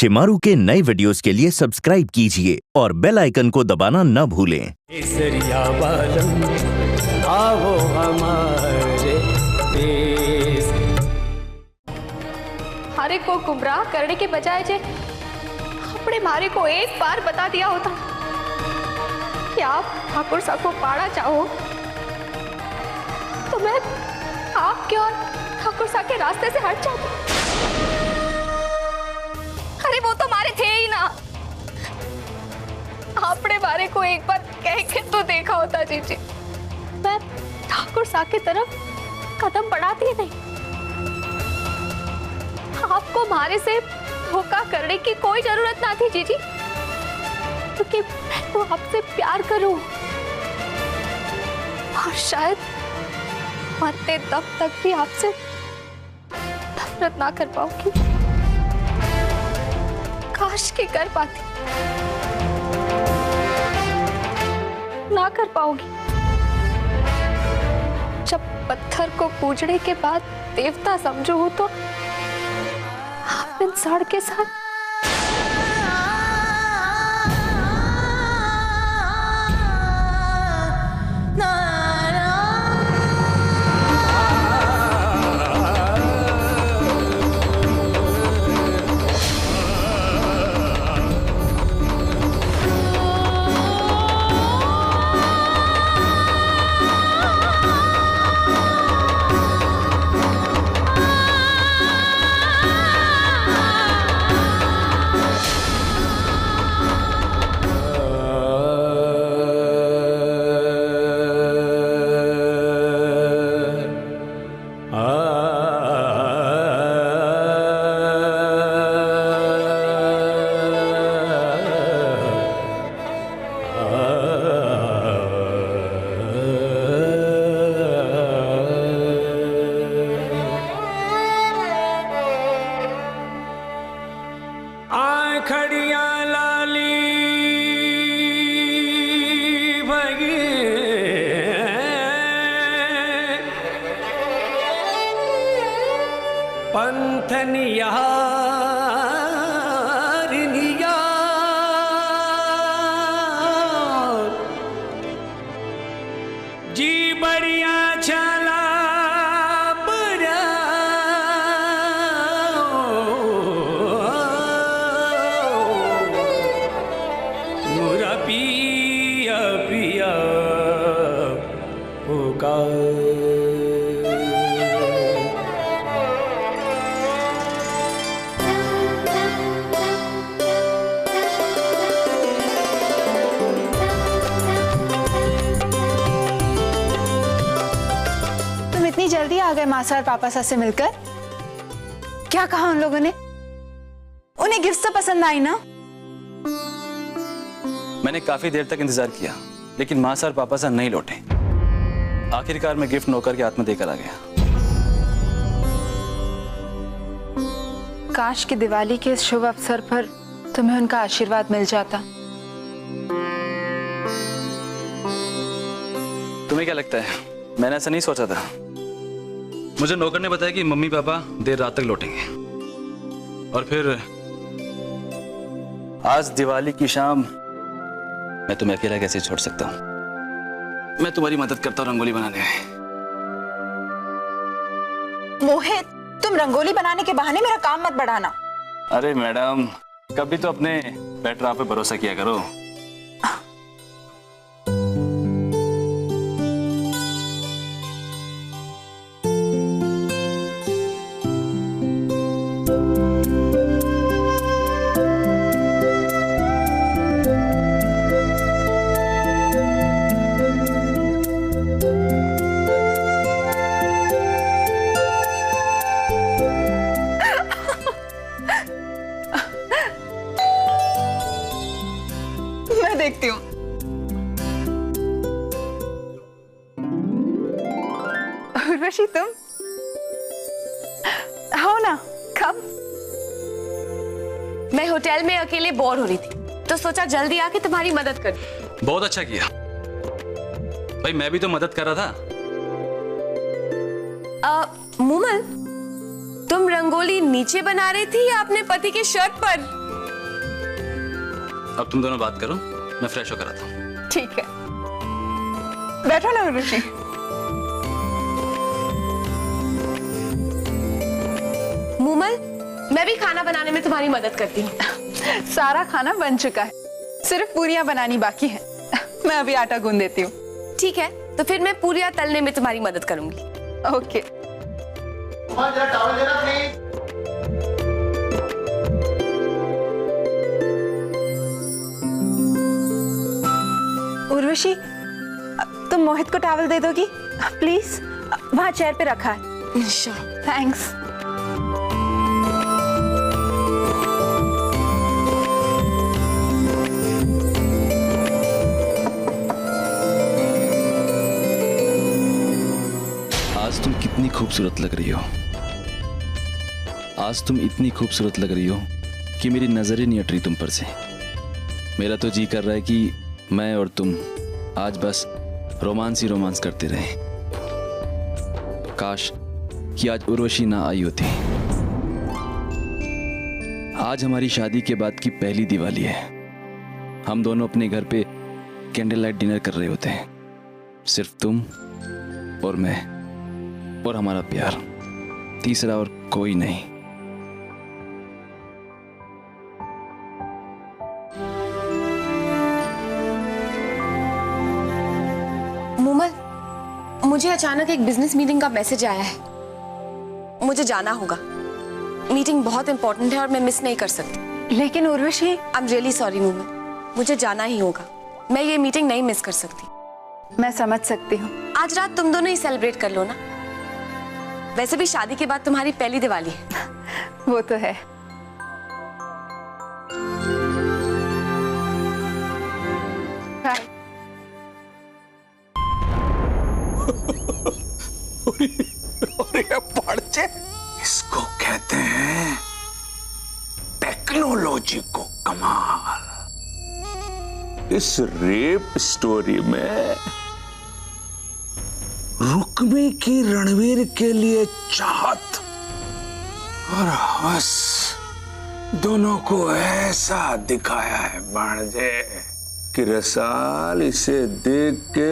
शिमारू के नए वीडियोस के लिए सब्सक्राइब कीजिए और बेल आइकन को दबाना न भूलें। केसरिया बालम आओ हमारे देश। हमारे को गुमराह करने के बजाय जे अपने मारे को एक बार बता दिया होता कि आप ठाकुर साहब को पाना चाहो, तो मैं आपके और ठाकुर साहब के रास्ते से हट जाती। अरे वो तो मारे थे ही ना, आपने मारे को एक बार कह के तो देखा होता। जीजी, मैं ठाकुर साहब की तरफ कदम बढ़ाती ही नहीं। आपको मारे से धोखा करने की कोई जरूरत ना थी जीजी, क्योंकि मैं तो आपसे प्यार करूं और शायद मरते दम तक भी आपसे नफरत ना कर पाऊंगी। काश की कर पाती, ना कर पाऊंगी। जब पत्थर को पूजने के बाद देवता समझू तो आप इंसान के साथ खड़िया लाली भगे पंथनिया जी बढ़िया चला पिया पिया होगा। तुम इतनी जल्दी आ गए मासा और पापा साहब से मिलकर? क्या कहा उन लोगों ने? उन्हें गिफ्ट तो पसंद आई ना? मैंने काफी देर तक इंतजार किया, लेकिन माँ सर पापा सर नहीं लौटे। आखिरकार मैं गिफ्ट नौकर के हाथ में देकर आ गया। काश कि दिवाली के इस शुभ अवसर पर तुम्हें उनका आशीर्वाद मिल जाता। तुम्हें क्या लगता है, मैंने ऐसा नहीं सोचा था। मुझे नौकर ने बताया कि मम्मी पापा देर रात तक लौटेंगे, और फिर आज दिवाली की शाम मैं तुम्हें अकेला कैसे छोड़ सकता हूँ। मैं तुम्हारी मदद करता हूँ रंगोली बनाने में। मोहित, तुम रंगोली बनाने के बहाने मेरा काम मत बढ़ाना। अरे मैडम, कभी तो अपने बेटर आप पे भरोसा किया करो। देखती हूँ। उर्वशी, तुम आओ ना, कब? मैं होटल में अकेले बोर हो रही थी, तो सोचा जल्दी आके तुम्हारी मदद कर। बहुत अच्छा किया भाई, मैं भी तो मदद कर रहा था। मूमल, तुम रंगोली नीचे बना रही थी या अपने पति के शर्ट पर? अब तुम दोनों बात करो, मैं फ्रेश होकर आता हूँ। ठीक है, बैठो ना उर्वशी। मूमल, मैं भी खाना बनाने में तुम्हारी मदद करती हूँ। सारा खाना बन चुका है, सिर्फ पूरियां बनानी बाकी है। मैं अभी आटा गूंद देती हूँ। ठीक है, तो फिर मैं पूरियां तलने में तुम्हारी मदद करूंगी। ओके। टॉवल देना प्लीज। उर्वशी, तुम मोहित को टॉवल दे दोगी प्लीज? वहाँ चेयर पे रखा है। श्योर। थैंक्स। आज तुम कितनी खूबसूरत लग रही हो। आज तुम इतनी खूबसूरत लग रही हो कि मेरी नजर ही नहीं हट रही तुम पर से। मेरा तो जी कर रहा है कि मैं और तुम आज बस रोमांस ही रोमांस करते रहे। काश कि आज उर्वशी ना आई होती। आज हमारी शादी के बाद की पहली दिवाली है। हम दोनों अपने घर पे कैंडल लाइट डिनर कर रहे होते हैं, सिर्फ तुम और मैं और हमारा प्यार, तीसरा और कोई नहीं। मूमल, मुझे अचानक एक बिजनेस मीटिंग का मैसेज आया है। मुझे जाना होगा। मीटिंग बहुत इंपॉर्टेंट है और मैं मिस नहीं कर सकती। लेकिन Urvashi, I am really sorry Moomal, मुझे जाना ही होगा। मैं ये मीटिंग नहीं मिस कर सकती। मैं समझ सकती हूँ। आज रात तुम दोनों ही सेलिब्रेट कर लो ना। वैसे भी शादी के बाद तुम्हारी पहली दिवाली है। वो तो है। बाय। अरे पढ़ते, इसको कहते हैं टेक्नोलॉजी को कमाल। इस रेप स्टोरी में रुक्मी की रणवीर के लिए चाहत और हवस दोनों को ऐसा दिखाया है भांजे कि रसाल इसे देख के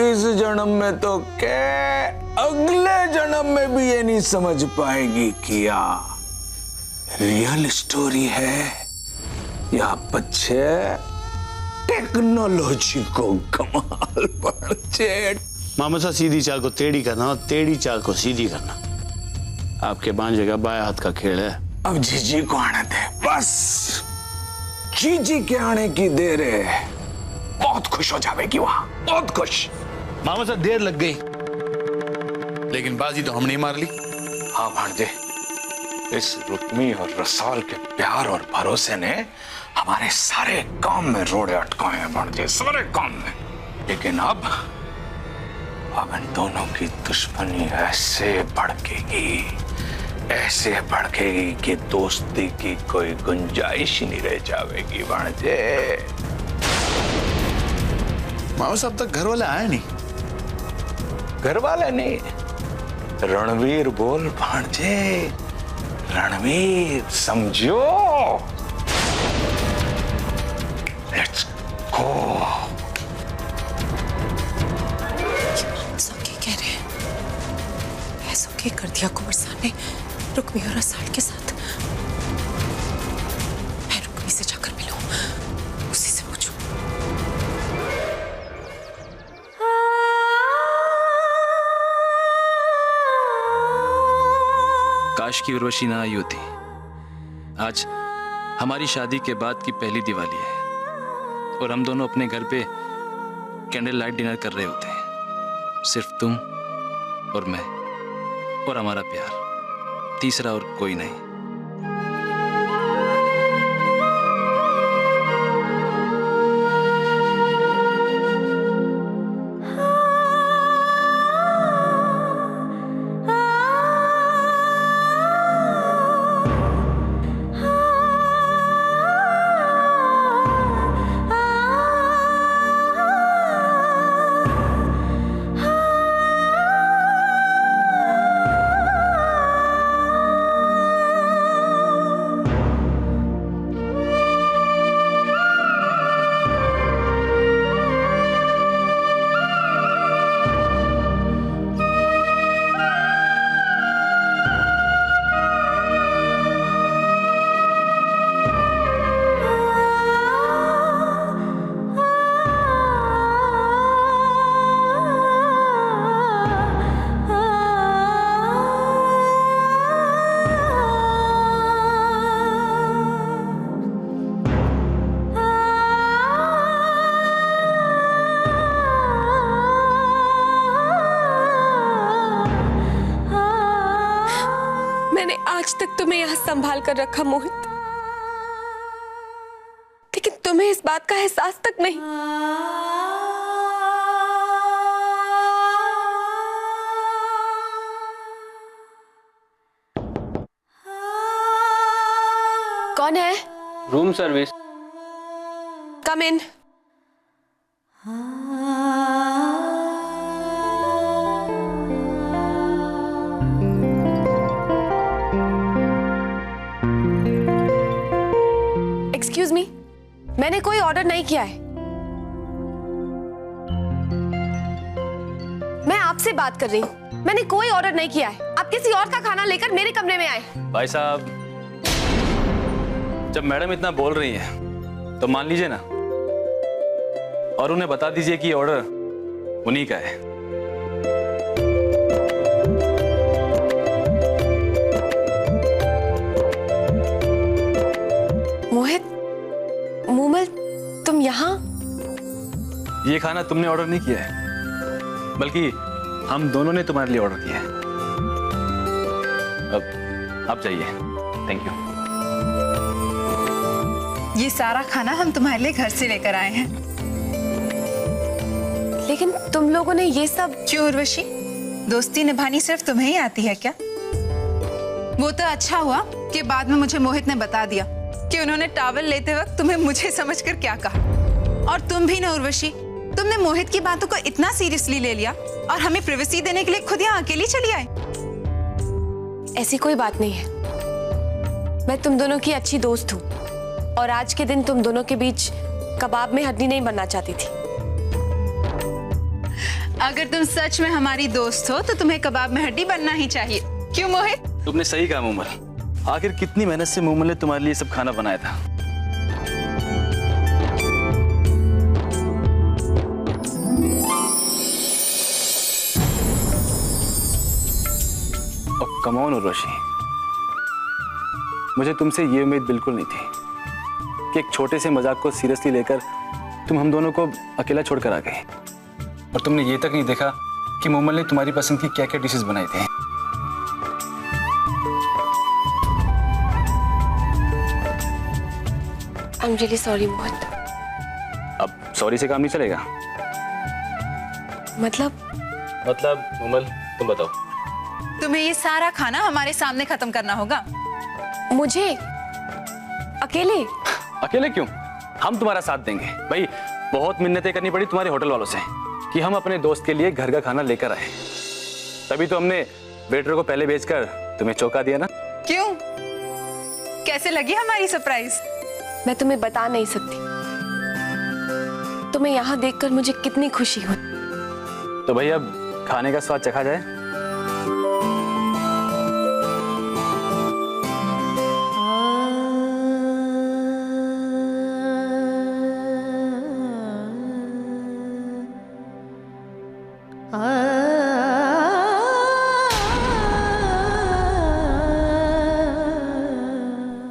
इस जन्म में तो क्या अगले जन्म में भी ये नहीं समझ पाएगी कि या रियल स्टोरी है या बच्चे टेक्नोलॉजी को कमाल बच्चे। मामा साहब, सीधी चाल को टेढ़ी करना और टेढ़ी चाल को सीधी करना आपके भांजे का बाएं हाथ का खेल है। अब जीजी को आने दे, बस जीजी के आने की देर है। बहुत खुश हो जाएगी वहां, बहुत खुश। मामा साहब, देर लग गई लेकिन बाजी तो हमने मार ली। हाँ भांजे, इस रुक्मी और रसाल के प्यार और भरोसे ने हमारे सारे काम में रोड़े अटकाए हैं भांजे, सारे काम में। लेकिन अब इन दोनों की दुश्मनी ऐसे भड़केगी, ऐसे भड़केगी कि दोस्ती की कोई गुंजाइश ही नहीं रह जाएगी भांजे। मामा साहब तक घर वाले आए नहीं। घर वाले नहीं, रणवीर बोल भांजे, रणवीर समझो। Let's go. कह रहे हैं ऐसा क्या कर दिया कुंवर साहब ने रुक्मी और रसाल के साथ। मैं रुक्मी से जाकर मिलूं, उसी से पूछूं। काश की उर्वशी ना आई होती। आज हमारी शादी के बाद की पहली दिवाली है और हम दोनों अपने घर पे कैंडल लाइट डिनर कर रहे होते हैं, सिर्फ तुम और मैं और हमारा प्यार, तीसरा और कोई नहीं। तुम्हें यहाँ संभाल कर रखा मोहित, लेकिन तुम्हें इस बात का एहसास तक नहीं। कौन है? Room service. Come in. Excuse me, मैंने कोई ऑर्डर नहीं किया है। मैं आपसे बात कर रही हूँ, मैंने कोई ऑर्डर नहीं किया है। आप किसी और का खाना लेकर मेरे कमरे में आए। भाई साहब, जब मैडम इतना बोल रही हैं तो मान लीजिए ना, और उन्हें बता दीजिए कि ऑर्डर उन्हीं का है। मोहित, मूमल, तुम यहाँ? ये खाना तुमने ऑर्डर नहीं किया है, बल्कि हम दोनों ने तुम्हारे लिए ऑर्डर किया है। अब आप जाइए। Thank you. ये सारा खाना हम तुम्हारे लिए घर से लेकर आए हैं। लेकिन तुम लोगों ने ये सब क्यों उर्वशी, दोस्ती निभानी सिर्फ तुम्हें ही आती है क्या? वो तो अच्छा हुआ कि बाद में मुझे मोहित ने बता दिया कि उन्होंने टॉवल लेते वक्त तुम्हें मुझे समझकर क्या कहा। और तुम भी ना उर्वशी, तुमने मोहित की बातों को इतना सीरियसली ले लिया और हमें प्राइवेसी देने के लिए खुद यहाँ अकेली चली आई। ऐसी कोई बात नहीं है। मैं तुम दोनों की अच्छी दोस्त हूँ और आज के दिन तुम दोनों के बीच कबाब में हड्डी नहीं बनना चाहती थी। अगर तुम सच में हमारी दोस्त हो तो तुम्हें कबाब में हड्डी बनना ही चाहिए। क्यों मोहित? तुमने सही कहा मूमल। आखिर कितनी मेहनत से मूमल ने तुम्हारे लिए सब खाना बनाया था। और कम ऑन उर्वशी, मुझे तुमसे ये उम्मीद बिल्कुल नहीं थी कि एक छोटे से मजाक को सीरियसली लेकर तुम हम दोनों को अकेला छोड़कर आ गए। और तुमने ये तक नहीं देखा कि मूमल ने तुम्हारी पसंद की क्या क्या डिशेस बनाई थी। I'm really sorry, मोहित। अब सॉरी से काम नहीं चलेगा। मतलब मूमल, तुम बताओ। तुम्हें ये सारा खाना हमारे सामने खत्म करना होगा। मुझे अकेले? अकेले क्यों? हम तुम्हारा साथ देंगे। भाई, बहुत मिन्नतें करनी पड़ी तुम्हारे होटल वालों से कि हम अपने दोस्त के लिए घर का खाना लेकर आए। तभी तो हमने वेटर को पहले भेजकर तुम्हें चौंका दिया ना। क्यों? कैसे लगी हमारी सरप्राइज? मैं तुम्हें बता नहीं सकती। तुम्हें यहाँ देखकर मुझे कितनी खुशी हुई। तो भाई, अब खाने का स्वाद चखा जाए।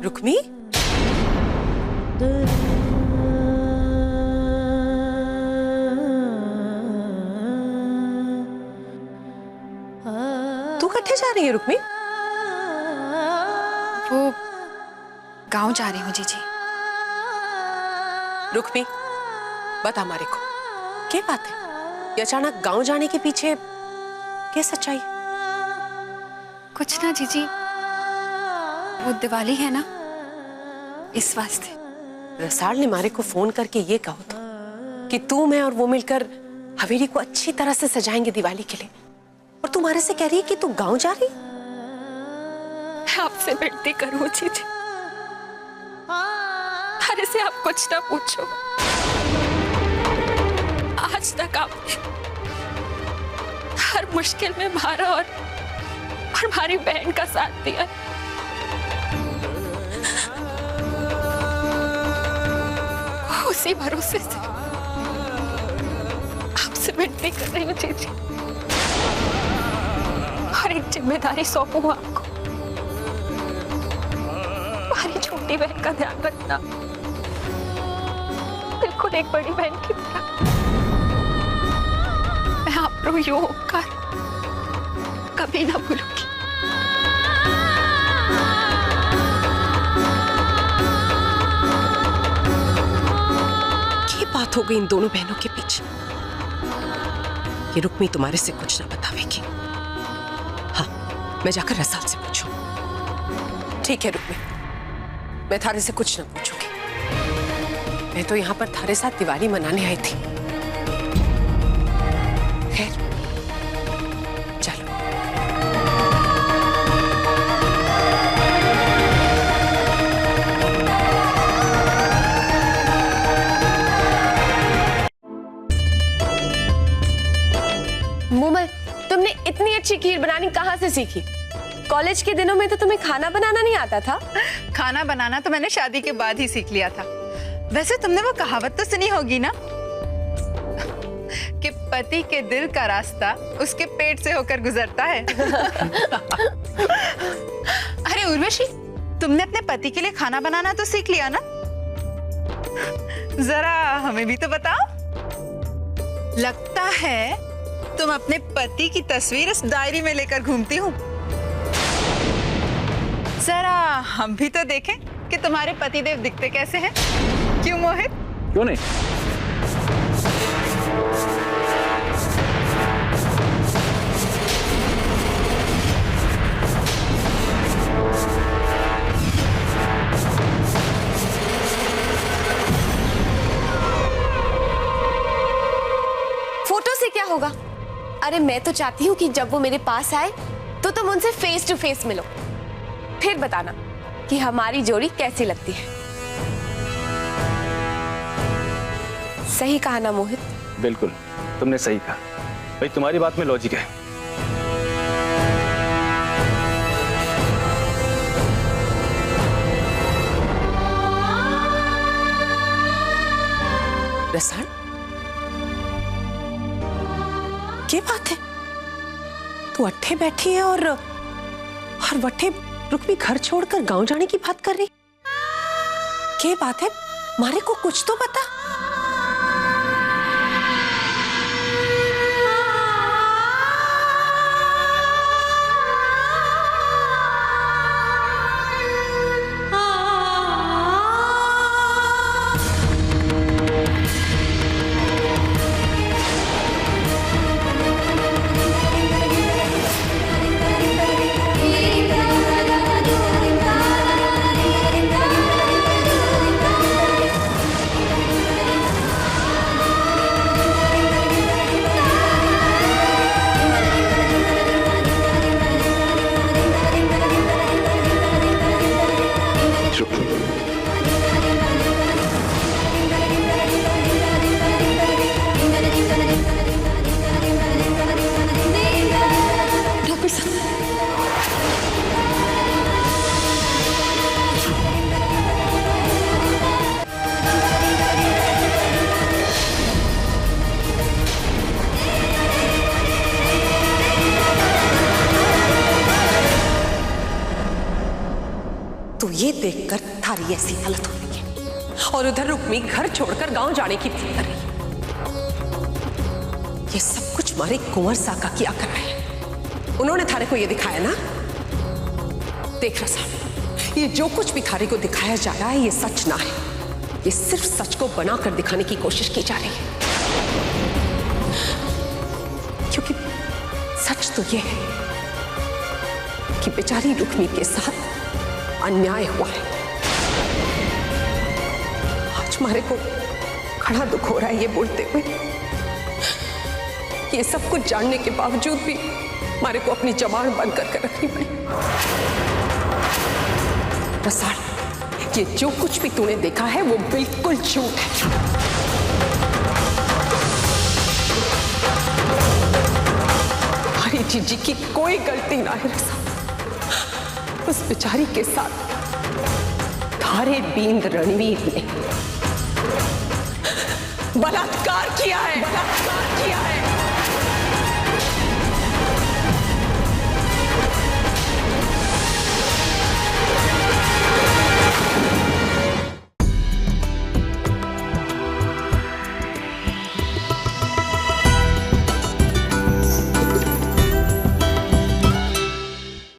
रुक्मी, तू कहाँ जा रही है रुक्मी? वो गांव जा रही हूँ जीजी। रुक्मी, बता हमारे को क्या बात है? ये अचानक गांव जाने के पीछे क्या सच्चाई? कुछ ना जीजी, वो दिवाली है ना, इस वास्ते। रसाल ने मारे को फोन करके ये कहा था कि तू, मैं और वो मिलकर हवेली को अच्छी तरह से सजाएंगे दिवाली के लिए, और तुम्हारे से कह रही है कि तू गांव जा रही? आपसे विनती करूं जीजी, हमारे से आप कुछ ना पूछो। आज तक आपने हर मुश्किल में हमारा और हमारी बहन का साथ दिया। उसी भरोसे से आपसे विनती कर रही हूँ जीजी, और एक जिम्मेदारी सौंपूं आपको। हमारी छोटी बहन का ध्यान रखना, बिल्कुल एक बड़ी बहन की तरह। मैं आपको यो उपकार कभी ना भूलूंगी। बात हो गई इन दोनों बहनों के बीच। ये रुक्मी तुम्हारे से कुछ ना बतावेगी। हाँ, मैं जाकर रसाल से पूछूं। ठीक है रुक्मी, मैं थारे से कुछ ना पूछूंगी। मैं तो यहाँ पर थारे साथ दिवाली मनाने आई थी। खैर, चलो। मूमल, तुमने इतनी अच्छी खीर बनानी कहाँ से सीखी? कॉलेज के दिनों में तो तुम्हें खाना बनाना नहीं आता था। खाना बनाना तो मैंने शादी के बाद ही सीख लिया था। वैसे तुमने वो कहावत तो सुनी होगी ना कि पति के दिल का रास्ता उसके पेट से होकर गुजरता है। अरे उर्वशी, तुमने अपने पति के लिए खाना बनाना तो सीख लिया ना? जरा हमें भी तो बताओ। लगता है तुम अपने पति की तस्वीर इस डायरी में लेकर घूमती हो। जरा हम भी तो देखें कि तुम्हारे पतिदेव दिखते कैसे हैं। क्यों मोहित? क्यों नहीं? फोटो से क्या होगा? अरे मैं तो चाहती हूँ कि जब वो मेरे पास आए तो तुम उनसे फेस टू फेस मिलो, फिर बताना कि हमारी जोड़ी कैसी लगती है। सही कहा ना मोहित? बिल्कुल, तुमने सही कहा। भाई तुम्हारी बात में लॉजिक है। रसाल, क्या बात है? तू अट्ठे बैठी है और वट्ठे रुक्मी घर छोड़कर गांव जाने की बात कर रही। क्या बात है? मारे को कुछ तो बता। तो ये देखकर थारी ऐसी हालत हो रही है और उधर रुक्मी घर छोड़कर गांव जाने की बात कर रही है। ये सब कुछ मारे कुंवर साका किया कर रहे हैं। उन्होंने थारे को ये दिखाया ना? देख रसाल, ये जो कुछ भी थारे को दिखाया जा रहा है ये सच ना है। ये सिर्फ सच को बनाकर दिखाने की कोशिश की जा रही है, क्योंकि सच तो ये है कि बेचारी रुक्मी के साथ अन्याय हुआ है। आज मारे को खड़ा दुख हो रहा है ये बोलते हुए। ये सब कुछ जानने के बावजूद भी मारे को अपनी जबान बंद करके रखनी पड़ी। रसाल, ये जो कुछ भी तूने देखा है वो बिल्कुल झूठ है। हरी जीजी की कोई गलती ना है रसाल। उस बेचारी के साथ थारे बींद रणवीर ने बलात्कार किया है।